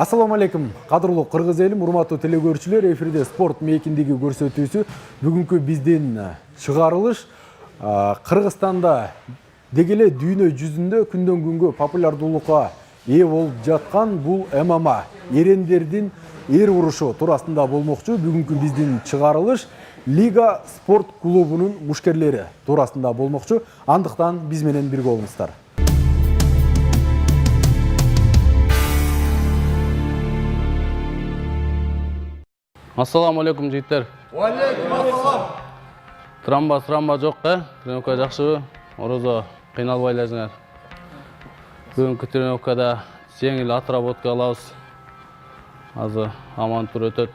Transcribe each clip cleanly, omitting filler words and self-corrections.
Ассаламу алейкум, кадырлуу кыргыз элим, урматтуу телекөрүүчүлөр, эфирде спорт мейкиндиги көрсөтүүсү. Бүгүнкү биздин чыгарылыш Кыргызстанда дегеле дүйнө жүзүндө күндөн күнгө популярдуулукка ээ болуп жаткан бул ММА, эрендердин эр урушу туурасында болмокчу. Бүгүнкү биздин чыгарылыш Лига спорт клубунун мушкерлери туурасында болмокчу. Андыктан биз менен бирге болуңуздар. Ассаламу алейкум жигиттер. Алейкум ассалам. Трамба жок, тренировка жакшыбы? Орозо кыйналбайларыңар. Бүгүнкү тренировкада жеңил отработка алабыз. Азыр аман тур өтөт.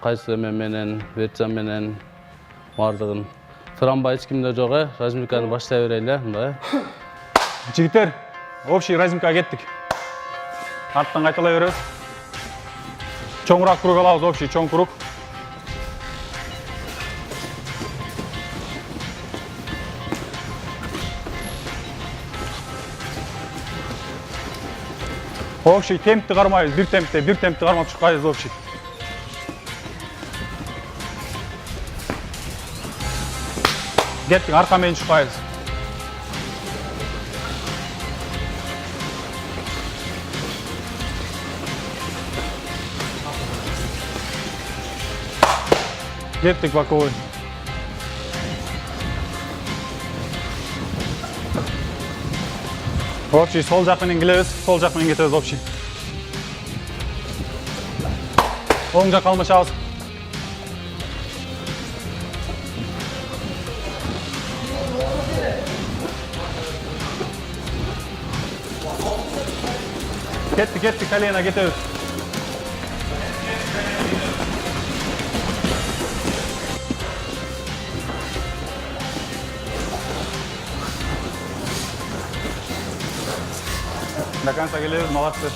Кайсы менен, Берчан менен бардыгын. Трамба эч кимде жок, разминканы баштай берели, мындай. Жигиттер, общий разминкага кеттик. Арттан кайталай беребиз. Чоңураак круг алабыз, общий чоң круг. Общий темпти кармайбыз, бир темпти кармап чыкпайбыз общий. Кеттик, арка менен чыкпайбыз. Кеттик боковой. Общий сол жак менен келебиз, сол жак менен кетебиз общий. Оң жакка алмашабыз. Кеттик, колено кетебиз. До конца келебиз, молодцы.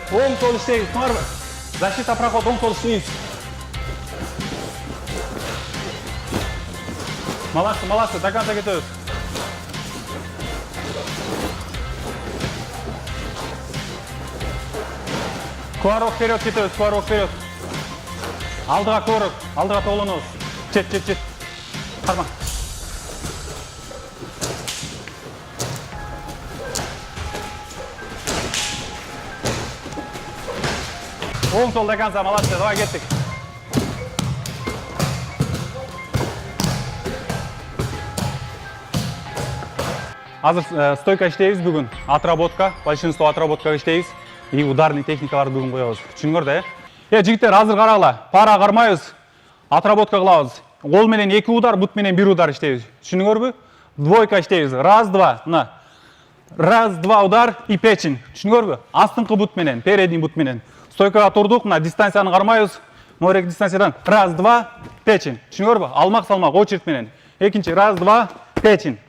Оң сол иштейбиз, туңарбы? Защита проход, оң сол иштейбиз. Молодцы, до конца кетебиз. Куварок вперед кетебиз, куварок вперед. Алдыға көріп, алдыға толыныз. Жет. Қарма. Оң сол до конца, молодцы, давай кеттік. Азыр стойка іштейбіз бүгін. Отработка, большинство отработка іштейбіз. И ударный техникалар бүгін қоябыз. Түшүңөр да, жигиттер, азыр карагыла. Пара кармайбыз, отработка кылабыз. Кол менен 2 удар, бут менен 1 удар иштейбиз. Түшүнүңөрбү? Двойка иштейбиз. Раз, два, мына. Раз, два удар и печень. Түшүнүңөрбү? Астыңкы бут менен, передний бут менен. Стойкага турдук, мына дистанцияны кармайбыз. Морек дистанциядан раз, два, печень. Түшүнүңөрбү? Алмак салмак очередь менен. Экинчи раз, два, печень.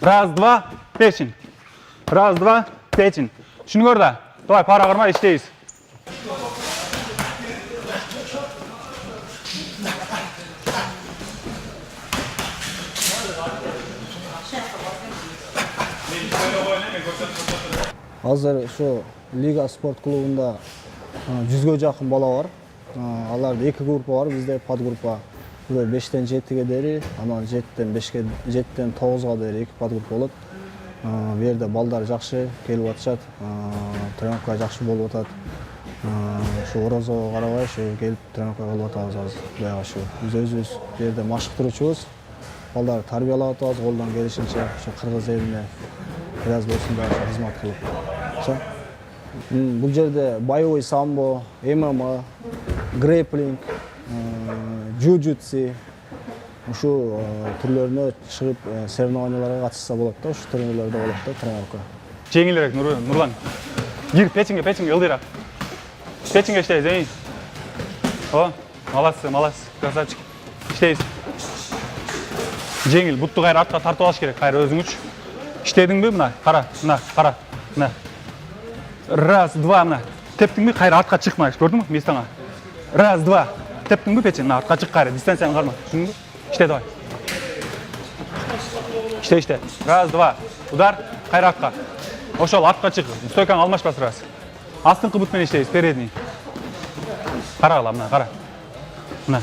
Раз, два, печень. Раз, два, печень. Түшүнүңөр да? Давай, пара кармай иштейбиз. Азыр şu Лига спорт клубунда 100ге жакын бала бар. Аларда 2 группа бар, бизде подгруппа. 5-тен 7-ге дери, анан 7-тен 5-ге, 7-тен 9-га дери 2 подгруппа болот. Бу жерде балдар жакшы келип атышат, тренировка жакшы болуп атат. Şu Орозого карабай, şu келип тренировка кылып атабыз азыр. Буяга şu биз өзүбүз бу жерде машыктыруучубуз. Балдар тарбиялап атабыз, колдон келишинче şu кыргыз элине biraz болсун да кызмат кылып. Бул жерде боевой самбо, ММА, грэпплинг, джиу-джитсу ушу түрлөрүнө чыгып соревнованияларга катышса болот да, ушу тренерлерде болот да тренировка. Жеңилирээк Нурлан. Гир печеньге ылдыйраак. Печеньге иштейбиз, эйин. О, молодцы, красавчик. Иштейбиз. Жеңил, бутту кайра артка тартып алыш керек, кайра өзүңүч. Иштедиңби, мына, кара. Мына. Раз, два, мына. Тептиңби, кайра артка чыкма, көрдүңбү местаңа? Раз, два. Тептиңби печень, мына артка чык кайра, дистанцияны карма. Түшүндүңбү? İşte давай. İşte. Раз, два. Удар. Қайраққа. Ошол артқа чык. Стойканы алмашпа сразу. Астыңкы бут менен иштейбиз, передний. Карагыла, мына кара. Мына.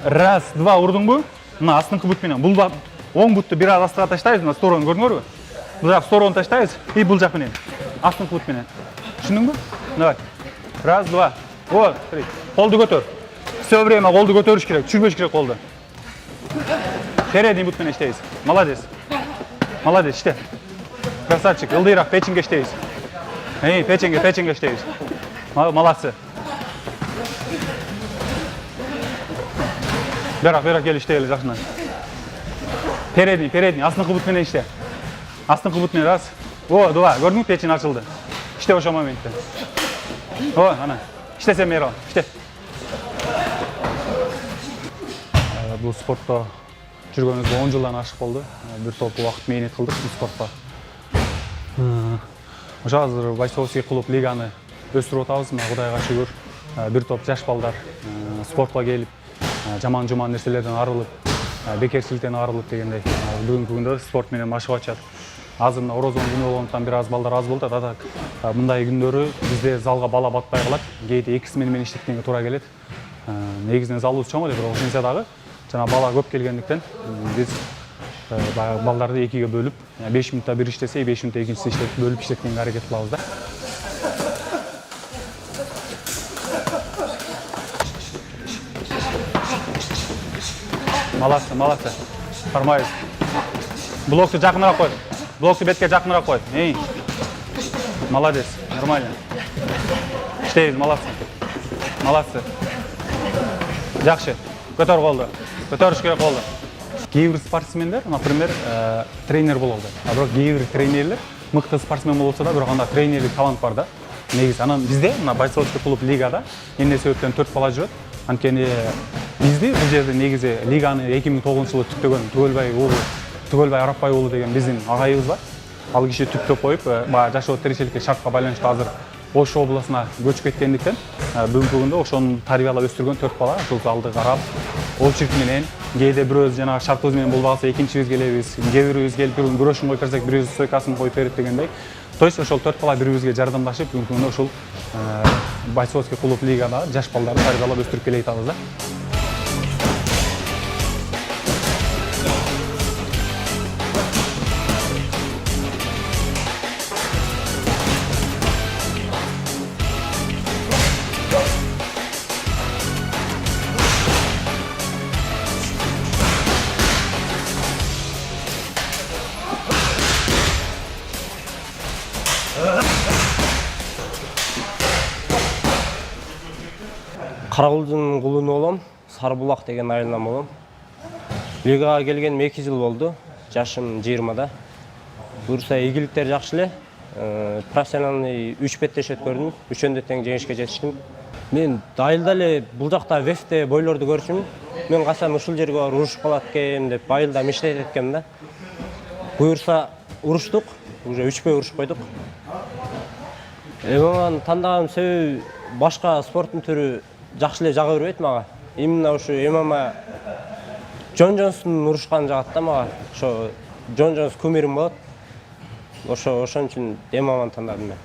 Раз, два урдуңбу? Мына астыңкы бут менен. Бул оң бутты бир аз астыга таштайбыз, мына сторону көрдүңөрбү? Бул жак сторону таштайбыз и бул жак менен. Астыңкы бут менен. Түшүндүңбү? Давай. Раз, два. Вот, смотри. Колду көтөр. Все время колду көтөрүш керек, түшүрбөш керек колду. Передний бут менен иштейбиз. Молодец. Молодец, иште. Красавчик, ылдыйраак печенге иштейбиз. Печенге иштейбиз. Молодцы. Бирок кел иштейли жакшынан. Передний, астыңкы бут менен иште. Астыңкы бут менен раз. О, два, көрдүңбү, печень ачылды. Иште ошол моментте. О, ана. Иштесем Мейрон, иште. Бул спортто жүргөнүбүзгө 10 жылдан ашык болду. Бир топ убакыт мээнет кылдык бул спортко. Ошо азыр Бойцовский клуб лиганы өстүрүп атабыз. Мына Кудайга шүгүр. Бир топ жаш балдар спортко келип, жаман нерселерден арылып, бекерчиликтен арылып дегендей. Бүгүнкү күндө спорт менен машыгып атышат. Азыр мына Орозон күнү болгондуктан бир аз балдар аз болду. Атак мындай күндөрү бизде залга бала батпай калат. Кээде 2 смена менен иштеткенге туура келет. Негизинен залыбыз чоң эле, бирок ошентсе дагы жана бала көп келгендиктен биз балдарды экиге бөлүп, 5 минутта бир иштесе, 5 минутта экинчиси иштетип, бөлүп иштеткенге аракет кылабыз да. Молодцы. Кармайбыз. Блокту жакыныраак кой. Блокту бетке жакыныраак кой. Молодец. Нормально. Иштейбиз, молодцы. Жакшы. Көтөр колду. Көтөрүш керек болду. Кээ бир спортсмендер, например, тренер болду. А бирок кээ бир тренерлер мыкты спортсмен болсо да, бирок анда тренерлик талант бар да. Негизи анан бизде мына Бойцовский клуб лигада эмне себептен 4 бала жүрөт. Анткени бизди бул жерде негизи лиганы 2009-жылы түптөгөн Түгөлбай Арапбай уулу деген биздин агайыбыз бар. Ал киши түптөп коюп, баягы жашоо тиричиликке шартка байланыштуу азыр Ош областына көчүп кеткендиктен бүгүнкү күндө ошону тарбиялап өстүргөн 4 бала ушул залды карап, очерк менен кээде бирөөбүз жанагы шартыбыз менен болбагаса экинчибиз келебиз, кээ бирибиз келип күрөшүн коюп берсек, бирөөбүз стойкасын коюп берет дегендей. То есть ошол 4 бала бири-бирибизге жардамдашып, бүгүнкү күндө ушул Бойцовский клуб лигада жаш балдарды тарбиялап өстүрүп келе жатабыз да. Карагулдун кулуну болом, Сарбулак деген айылдан болом. Лигага келгеним 2 жыл болду. Жашым 20да. Буюрса ийгиликтер жакшы эле. Профессиональный 3 беттеш өткөрдүм. 3-өндө тең жеңишке жетиштим. Мен айылда эле бул жакта вефте бойлорду көрчүмүн. Мен качан ушул жерге барып урушуп калат экен деп айылда мечтейт эткем да. Буюрса уруштук, уже 3 урушуп койдук. Мага тандаган себеби башка спорттун түрү жакшы эле жага бербейт мага. Именно ушу ММА Джон Джонстун урушкан жагат да мага. Ошо Джон Джонс кумирим болот. Ошон үчүн ММАны тандадым мен.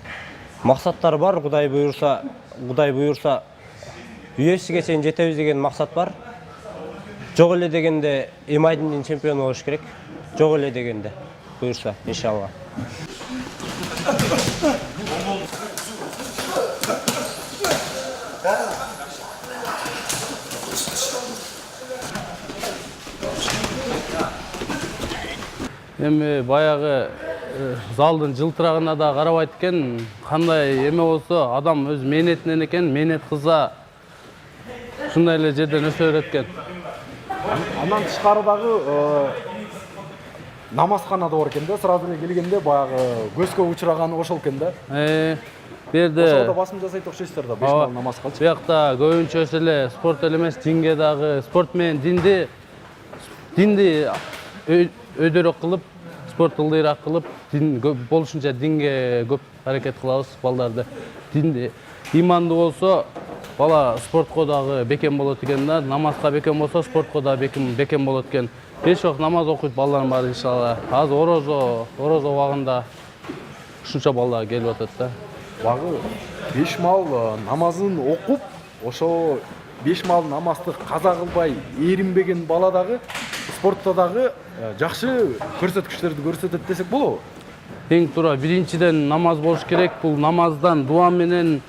Максаттар бар, Кудай буйрса UFC'ге чейин жетебиз деген максат бар. Жок эле дегенде М1 чемпиону болуш керек. Жок эле дегенде буйрса, иншалла. Эми баягы залдын жылтырагына да карабайт экен, кандай эме болсо адам өз мээнетинен экен, мээнет кылса ушундай эле жерден өсө берет экен. Андан тышкары дагы намазкана да бар экен да, сразу эле келгенде баягы көзгө учураган ошол экен да. Берде ошолда басым жасайт окшойсуздар да, 5 бал намаз кылчу. Биякта көбүнчөсү эле спорт эле эмес, динге дагы, спорт менен динди өйдөрөөк кылып, спорт ылдыйраак кылып, болушунча динге көп аракет кылабыз балдарды. Динди имандуу болсо бала спортко дагы бекем болот экен да. Намазга бекем болсо, спортко да бекем болот экен. 5 вакыт намаз окуйт балдарым бар иншалла. Азыр орозо убагында ушунча балдар келип атат да. Багы 5 мал намазын окуп, ошо 5 мал намазды каза кылбай эринбеген бала дагы спортто дагы жакшы көрсөткүчтөрдү көрсөтөт десек болобу? Эң туура биринчиден намаз болуш керек. Бул намаздан дуа менен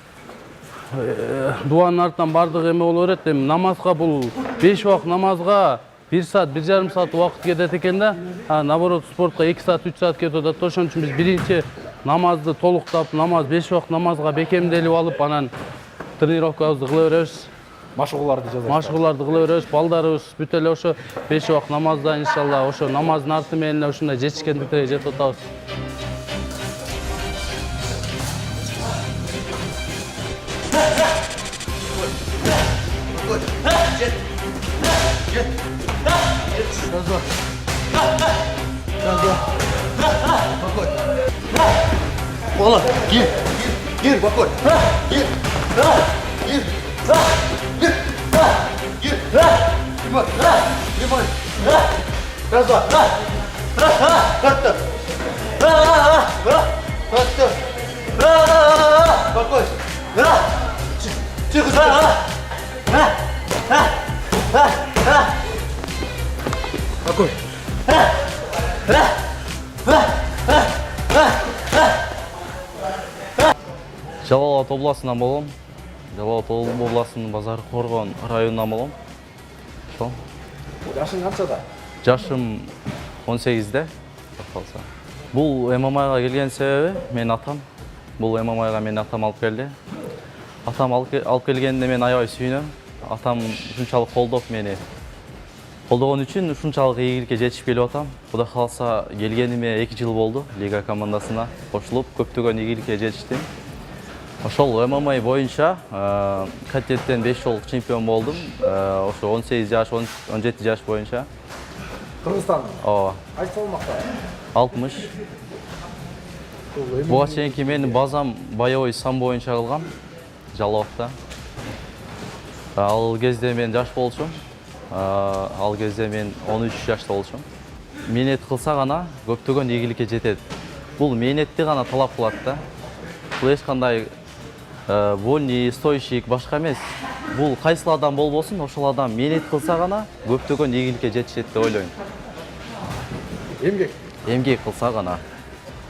дуанын артынан бардык эме боло берет. Эми намазга бул 5 вакыт намазга 1 саат, 1,5 саат убакыт кетет экен да. Наоборот, спортко 2 саат, 3 саат кетип атат. Ошон үчүн биз биринчи намазды толуктап, намаз 5 вакыт намазга бекемделип алып, анан тренировкабызды кыла беребиз. Машыгууларды жазат. Машыгууларды кыла беребиз. Балдарыбыз бүт эле ошо 5 вакыт намазда иншалла ошо намаздын арты менен ушундай жетишкендиктерге жетип атабыз. Ola, gir, bakın. Gir. Limon. Biraz daha. Kalktı. Bakın. Çık usta. Bakın. Жалал-Абад областынан болом. Жалал-Абад областынын Базар Коргон районунан болом. Ошол. Жашың канчада? Жашым 18-де. Бул ММАга келген себеби менин атам. Бул ММАга менин атам алып келди. Атам алып келгенде мен аябай сүйүнөм. Атам ушунчалык колдоп мени. Колдогон үчүн ушунчалык ийгиликке жетишип келип атам. Кудай кааласа келгениме 2 жыл болду. Лига командасына кошулуп, көптөгөн ийгиликке жетиштим. Ошол ММА боюнча катеттен 5 жолку чемпион болдум. Ошо 18 жаш, 17 жаш боюнча. Кыргызстан. Ооба. Кайсы салмакта? 60. Буга чейинки менин базам боевой сам боюнча кылгам. Жалал-Абадта. Ал кезде мен жаш болчумун. Ал кезде мен 13 жашта болчумун. Мээнет кылса гана көптөгөн ийгиликке жетет. Бул мээнетти гана талап кылат да. Бул эч кандай вольный, стойщик башка эмес. Бул кайсыл адам болбосун, ошол адам мээнет кылса гана көптөгөн ийгиликке жетишет деп ойлойм. Эмгек кылса гана.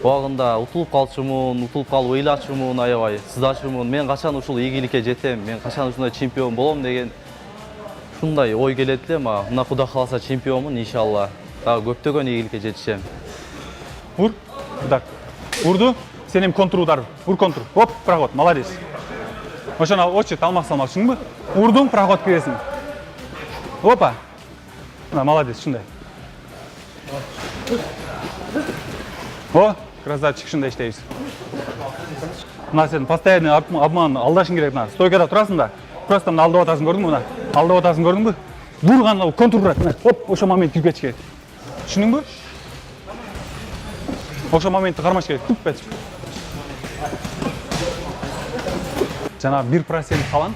Убагында утулуп калчумун, утулуп калып ыйлачумун, аябай сыздачумун. Мен качан ушул ийгиликке жетем, мен качан ушундай чемпион болом деген ушундай ой келет эле. Мына Кудай кааласа чемпионмун иншалла. Дагы көптөгөн ийгиликке жетишем. Ур. Так. Урду. Сенем контур удар. Ур контур. Оп, проход. Молодец. Ошону очет алмак салмак, түшүнүңбү? Урдуң, проход киресиң. Опа. Мына молодец, ушундай. О, красавчик, ушундай иштейбиз. Мына сен постоянный обман алдашың керек. Мына стойкада турасың да. Просто мына алдап атасың, көрдүңбү мына? Алдап атасың, көрдүңбү? Дурган контур урат. Оп, ошо момент кирип кетиш керек. Түшүнүңбү? Ошо моментти кармаш керек. Туп кетип. Жана 1% калан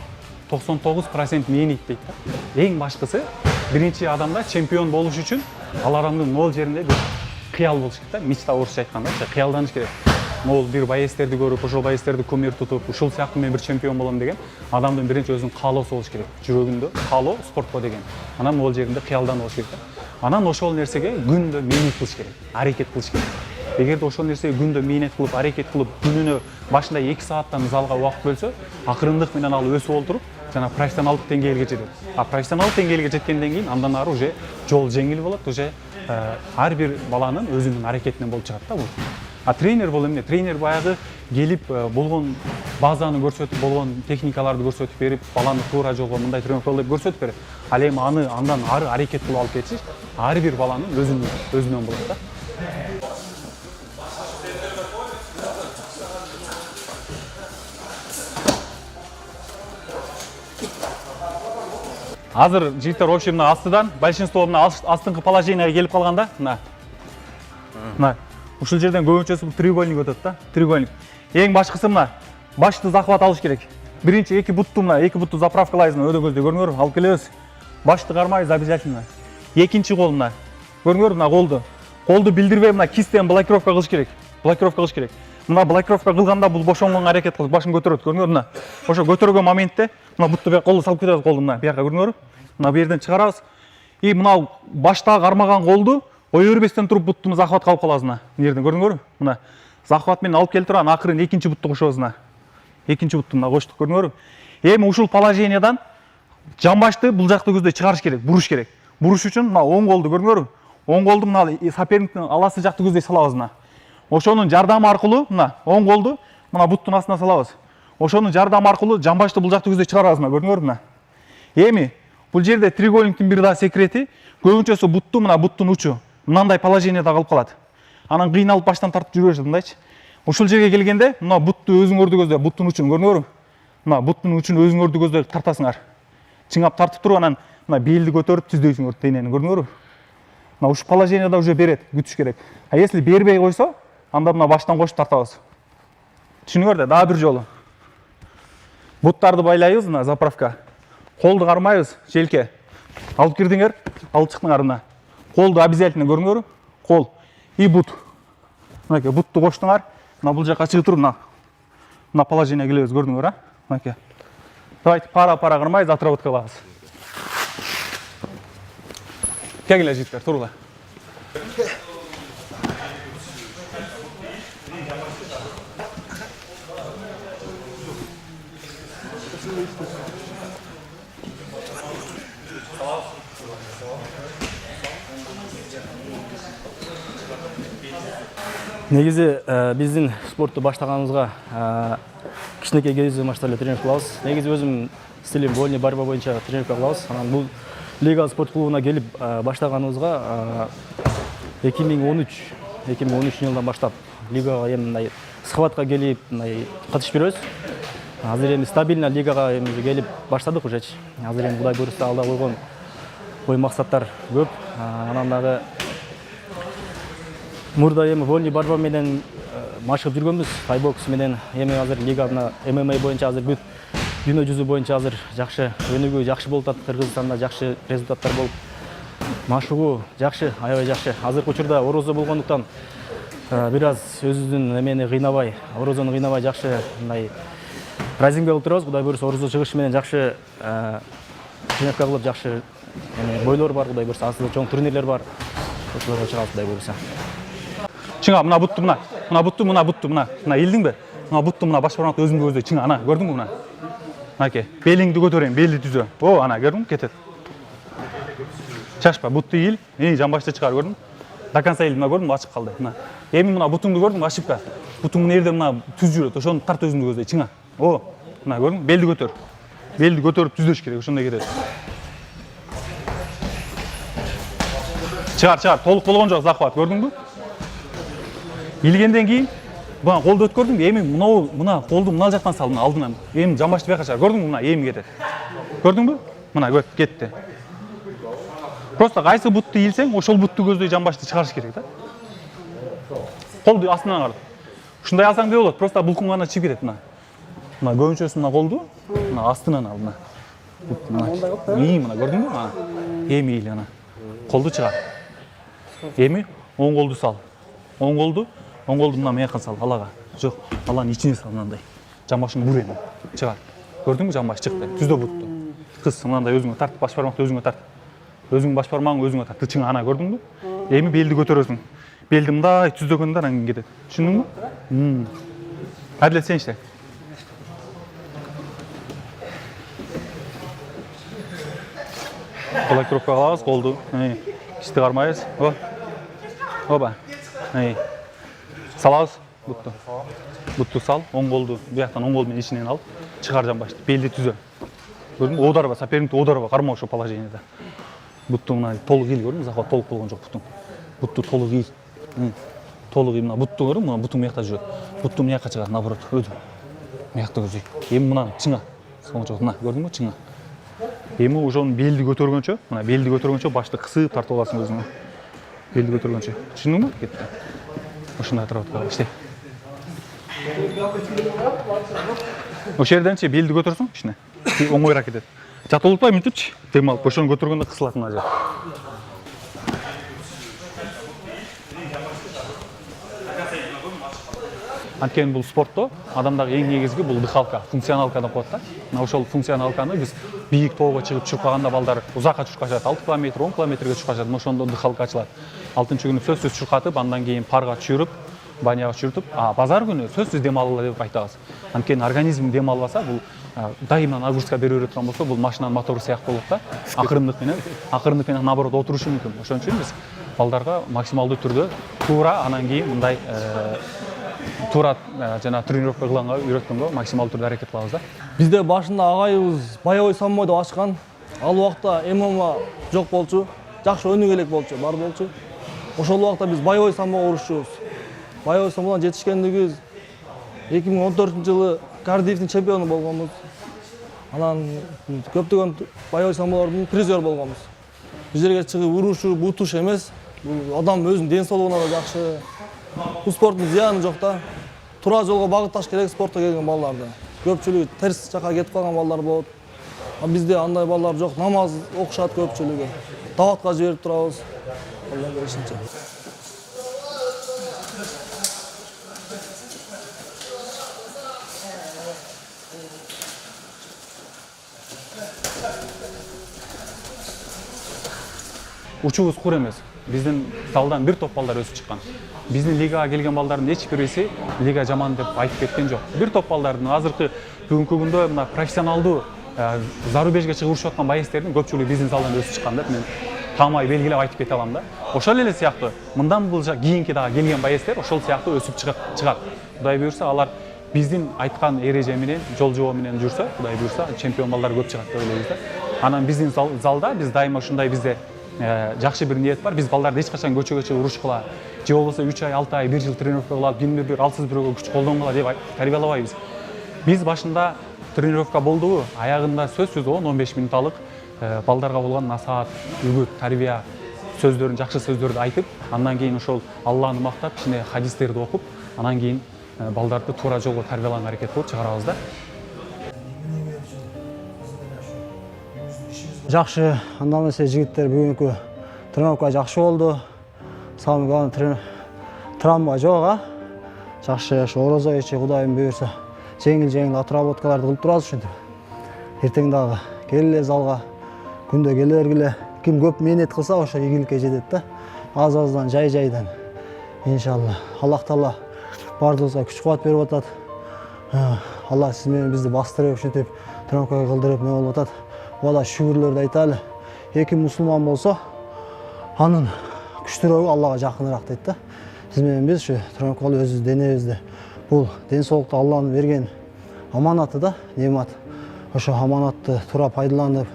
99% мээнет дейт да. Эң башкысы биринчи адамда чемпион болуш үчүн ал адамдын нол жеринде бир кыял болуш керек да. Мечта орусча айтканда, кыялданыш керек. Могул бир байестерди көрүп, ошол байестерди кумир тутуп, ушул сыяктуу мен бир чемпион болом деген адамдын биринчи өзүнүн каалоосу болуш керек. Жүрөгүндө каалоо спортко деген. Анан могул жеринде кыялданып болуш керек да. Анан ошол нерсеге күндө мээнет кылыш керек, аракет кылыш керек. Эгерде ошол нерсеге күндө мээнет кылып, аракет кылып, күнүнө башында 2 сааттан залга убакыт бөлсө, акырындык менен ал өсүп олтуруп, жана профессионалдык деңгээлге жетет. А профессионалдык деңгээлге жеткенден кийин андан ары уже жол жеңил болот, уже ар бир баланын өзүнүн аракетинен болуп чыгат да бул. А тренер бул эмне? Тренер баягы келип болгон базаны көрсөтүп, болгон техникаларды көрсөтүп берип, баланы туура жолго мындай тренировка деп көрсөтүп берет. Ал эми аны андан ары аракет кылып алып кетиш ар бир баланын өзүнөн болот да. Азыр жигиттер вообще мына астыдан, большинство мына астыңкы положенияга келип калганда, мына ушул жерден көбүнчөсү бул треугольник өтөт да, треугольник. Эң башкысы мына башты захват алыш керек. биринчи эки бутту заправкалайсың өйдө көздө көрүңөр, алып келебиз. Башты кармайбыз обязательно. Экинчи кол мына. Көрүңөр мына колду билдирбей мына кистен блокировка кылыш керек. Мына блокировка кылганда бул бошонгонго аракет кылып башын көтөрөт. Көрүңөр мына. Ошо көтөргөн моментте мына бутту бияка колду салып кетебиз, колду мына бияка көрүңөр. Мына бу жерден чыгарабыз. И мына баштагы кармаган колду ой өрбестен туруп буттуну захватка алып калабыз мына. Бу жерден көрүңөр. Мына захват менен алып келип турган акырын экинчи бутту кошобуз мына. Экинчи бутту мына коштук, көрүңөр. Эми ушул положениядан жамбашты бул жакты көздөй чыгарыш керек, буруш керек. Буруш үчүн мына оң колду көрүңөр. Оң колду мына соперниктин аласы жакты көздөй салабыз мына. Ошонун жардамы аркылуу мына оң колду мына буттун астына салабыз. Ошонун жардамы аркылуу жамбашты бул жакты көздөй чыгарабыз мына, көрүңөр мына. Эми бул жерде треугольниктин бир да секрети көбүнчөсү буттун учу мындай положенияда калып калат. Анан кыйналып баштан тартып жүрө беришет мындайчы. Ушул жерге келгенде мына бутту өзүңөрдү көздөй, буттун учун көрүңөр. Мына буттун учун өзүңөрдү көздөй тартасыңар. Чыңап тартып туруп анан мына белди көтөрүп түздөйсүңөр денени, көрүңөр. Мына ушул положенияда уже берет, күтүш керек. А если бербей койсо, анда мына баштан кошуп тартабыз. Түшүнүңөр да, дагы бир жолу. Буттарды байлайбыз мына заправка. Колду кармайбыз, желке. Алып кирдиңер, алып чыктыңар мына. Колду обязательно көрүңөр. Кол и бут. Мынакей бутту коштуңар. Мына бул жакка чыгып туруп мына положение келебиз, көрдүңөр, а? Мынакей. Давайте пара кармайбыз, отработка кылабыз. Келгиле жигиттер, турула. Негизи биздин спортту баштаганыбызга кичинекей кезибизден баштап эле тренировка кылабыз. Негизи өзүм стилим вольный борьба боюнча тренировка кылабыз. Анан бул Лига спорт клубуна келип баштаганыбызга 2013 жылдан баштап лигага эми мындай схватка келип мындай катышып жүрөбүз. Азыр эми стабильно лигага эми келип баштадык уже. Азыр эми Кудай буйрукса алда койгон ой максаттар көп. Анан дагы мурда эми вольный борьба менен машыгып жүргөнбүз. Тайбокс менен эми азыр лигада ММА боюнча азыр бүт дүйнө жүзү боюнча азыр жакшы өнүгүү жакшы болуп атат. Кыргызстанда жакшы результаттар болуп, машыгуу жакшы, аябай жакшы. Азыркы учурда орозо болгондуктан бир аз өзүбүздүн эмени кыйнабай, орозону кыйнабай жакшы мындай разинге кылып турабыз. Кудай буйрукса орозо чыгышы менен жакшы тренировка кылып, жакшы бойлор бар, Кудай буйрукса астында чоң турнирлер бар. Ошолорго чыгабыз, Кудай буйрукса. Чыңа мына бутту мына илдиңби? Мына бутту мына баш бармакты өзүмдү көздөй чыңа, ана көрдүңбү мына? Мынакей, белиңди көтөрөйүн, белди түзө. О, ана көрдүңбү, кетет. Чашпа, бутту ил, жамбашты чыгар, көрдүңбү? До конца ил, мына көрдүңбү, ачып калды. Мына. Эми мына бутуңду көрдүңбү, ошибка. Бутуң мына жерде мына түз жүрөт, ошону тарт өзүңдү көздөй чыңа. О, мына көрдүңбү? Белди көтөр. Белди көтөрүп түздөш керек, ошондой кетет. Чыгар, толук болгон жок захват, көрдүңбү? Илгенден кийин мына колду өткөрдүңбү? Эми мына колду мына жактан сал, мына алдынан. Эми жамбашты бияка чыгар. Көрдүңбү? Мына эми кетет. Көрдүңбү? Мына кетти. Просто кайсы бутту илсең, ошол бутту көздөй жамбашты чыгарыш керек да. Колду астынан карап. Ушундай алсаң да болот, просто булкуңганда чыгып кетет мына. Мына көбүнчөсү мына колду мына астынан ал мына. Мына көрдүңбү? Мына. Эми ил ана. Колду чыгар. Эми оң колду сал. Оң колду мына мыяка сал, алага. Жок, аланын ичине сал мындай. Жамбашыңды бур эми. Чыгар. Көрдүңбү, жамбаш чыкты. Түздө бутту. Кыз мындай өзүңө тарт, баш бармакты өзүңө тарт. Өзүңдүн баш бармагың өзүңө тарт. Чыңа ана көрдүңбү? Эми белди көтөрөсүң. Белди мындай түздөгөндө анан кийин кетет. Түшүндүңбү? Адилет сен иште. Блокировка кылабыз, колду. Кичти кармайбыз. Оба. Салабыз бутту. Бутту сал, оң колду бияктан оң кол менен ичинен ал, чыгар жамбашты. Белди түзө. Көрдүңбү? Одарба, соперникти одарба, карма ошо положенияда. Бутту мына толук ил көрдүңбү? Захват толук болгон жок буттуң. Бутту толук ил. Толук ил мына бутту көрдүңбү? Мына буттуң мыякта жүрөт. Бутту мыякка чыгар, наоборот, өзү. Мыякта көзөй. Эми мына чыңа. Соңчо мына көрдүңбү? Чыңа. Эми ошону белди көтөргөнчө, башты кысып тартып аласың өзүңө. Белди көтөргөнчө. Түшүндүңбү? Кетти. Ошондой отработка иште. Ошол жерденчи белди көтөрсөң кичине. Оңойраак кетет. Жатылтпай мынтипчи дем алып, ошону көтөргөндө кысылат мына жер. Анткени бул спортто адамдагы эң негизги бул дыхалка, функционалка деп коет да. Мына ошол функционалканы биз бийик тоого чыгып чуркаганда балдар узакка чуркашат, 6 км, 10 кмге чуркашат. Ошондо дыхалка ачылат. 6-күнү сөзсүз чуркатып, андан кийин парга чүйрүп, баняга чүйрүтүп, базар күнү сөзсүз дем алгыла деп айтабыз. Анткени организм дем албаса, бул дайыма нагрузка бере бере турган болсо, бул машинанын мотору сыяктуу болот да. Акырындык менен наоборот отурушу мүмкүн. Ошон үчүн биз балдарга максималдуу түрдө туура анан кийин мындай туура жана тренировка кылганга үйрөткөнгө максималдуу түрдө аракет кылабыз да. Бизде башында агайыбыз боевой самбо деп ачкан. Ал убакта ММА жок болчу, жакшы өнүгө элек болчу, бар болчу. Ошол убакта биз боевой самбого урушчубуз. Боевой самбодан жетишкендигибиз 2014-жылы Кардиевдин чемпиону болгонбуз. Анан көптөгөн боевой самболордун призер болгонбуз. Бул жерге чыгып урушуп, утуш эмес. Бул адам өзүнүн ден соолугуна да жакшы. Бул спорттун зыяны жок да. Туура жолго багытташ керек спортко келген балдарды. Көпчүлүгү терс жака кетип калган балдар болот. Бизде андай балдар жок. Намаз окушат көпчүлүгү. Даватка жиберип турабыз. Алла беришинче. Учубуз кур эмес. Биздин залдан бир топ балдар өсүп чыккан. Биздин лигага келген балдардын эч бириси лига жаман деп айтып кеткен жок. Бир топ балдардын азыркы бүгүнкү күндө мына профессионалдуу зарубежге чыгып урушуп аткан боецтердин көпчүлүгү биздин залдан өсүп чыккан деп мен таамай белгилеп айтып кете алам да. Ошол эле сыяктуу мындан булжа кийинки дагы келген боецтер ошол сыяктуу өсүп чыгат. Кудай буюрса алар биздин айткан эреже менен, жол жобо менен жүрсө, Кудай буюрса чемпион балдар көп чыгат деп ойлойбуз да. Анан биздин залда биз дайыма ушундай бизде жакшы бир ниет бар. Биз балдарды эч качан көчөгө чыгып урушкула, же болбосо 3 ай, 6 ай, 1 жыл тренировка кылып, кимдир алсыз бирөөгө күч колдонгула деп тарбиялабайбыз. Биз башында тренировка болдубу, аягында сөзсүз 10-15 минут алып, балдарга болгон насаат, үгүт, тарбия сөздөрүн, жакшы сөздөрдү айтып, андан кийин ошол Алланы мактап, кичине хадистерди окуп, анан кийин балдарды туура жолго тарбиялаганга аракет кылып чыгарабыз да. Жакшы, андан эмесе жигиттер бүгүнкү тренировка жакшы болду. Самый главный травма жок, жакшы орозо ичи Кудайым буйрса жеңил отработкаларды кылып турабыз ушинтип. Эртең дагы келе залга, күндө келе бергиле. Ким көп мээнет кылса, ошо ийгиликке жетет да. Аз-аздан, жай-жайдан. Иншалла. Аллах Таала бардыгыбызга күч кубат берип атат. Алла сиз менен бизди бастырып ушинтип тренировка кылдырып не болуп атат. Бала шүгүрлөрдү айталы. Эки мусулман болсо, анын күчтөрүгү Аллага жакыныраак дейт да. Сиз менен биз ушу тренировка кылып өзүбүз денебизди, бул ден соолукту Алланын берген аманаты да, немат. Ошо аманатты туура пайдаланып,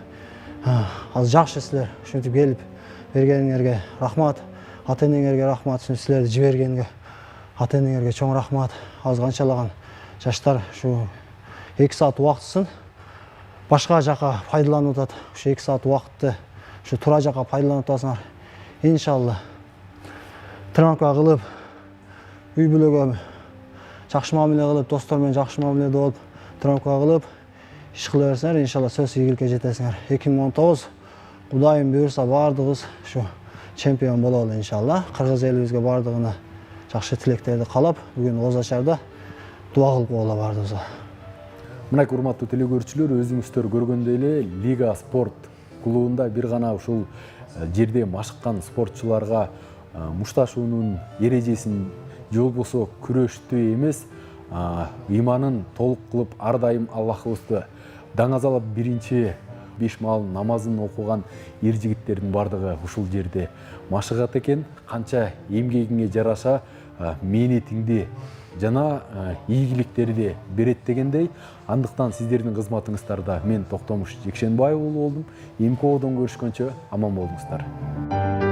азыр жакшы силер ушинтип келип бергениңерге рахмат. Ата-энеңерге рахмат, силерди жибергенге ата-энеңерге чоң рахмат. Азыр канчалаган жаштар ушу 2 саат убактысын башка жака пайдаланып атат. Ушу 2 саат убакытты ушу туура жака пайдаланып атасыңар. Иншалла. Тренировка кылып, үй бүлөгө жакшы мамиле кылып, достор менен жакшы мамиледе болуп, тренировка кылып, иш кыла берсеңер, иншалла сөзсүз ийгиликке жетесиңер. 2019 Кудайым буйрса бардыгыбыз ушу чемпион бололу иншалла. Кыргыз элибизге бардыгына жакшы тилектерди каалап, бүгүн Оз Ачарда дуа кылып койгула бардыгыбызга. Мынакей урматтуу телекөрүүчүлөр, өзүңүздөр көргөндөй эле Лига спорт клубунда бир гана ушул жерде машыккан спортчуларга мушташуунун эрежесин же болбосо күрөштү эмес, ыйманын толук кылып ар дайым Аллахыбызды даңазалап биринчи 5 маал намазын окуган эр жигиттердин бардыгы ушул жерде машыгат экен. Канча эмгегиңе жараша мээнетиңди жана ийгиликтерди берет дегендей. Андыктан сиздердин кызматыңыздарда мен Токтомуш Жекшенбаев болдум. МКОдон көрүшкөнчө аман болуңуздар.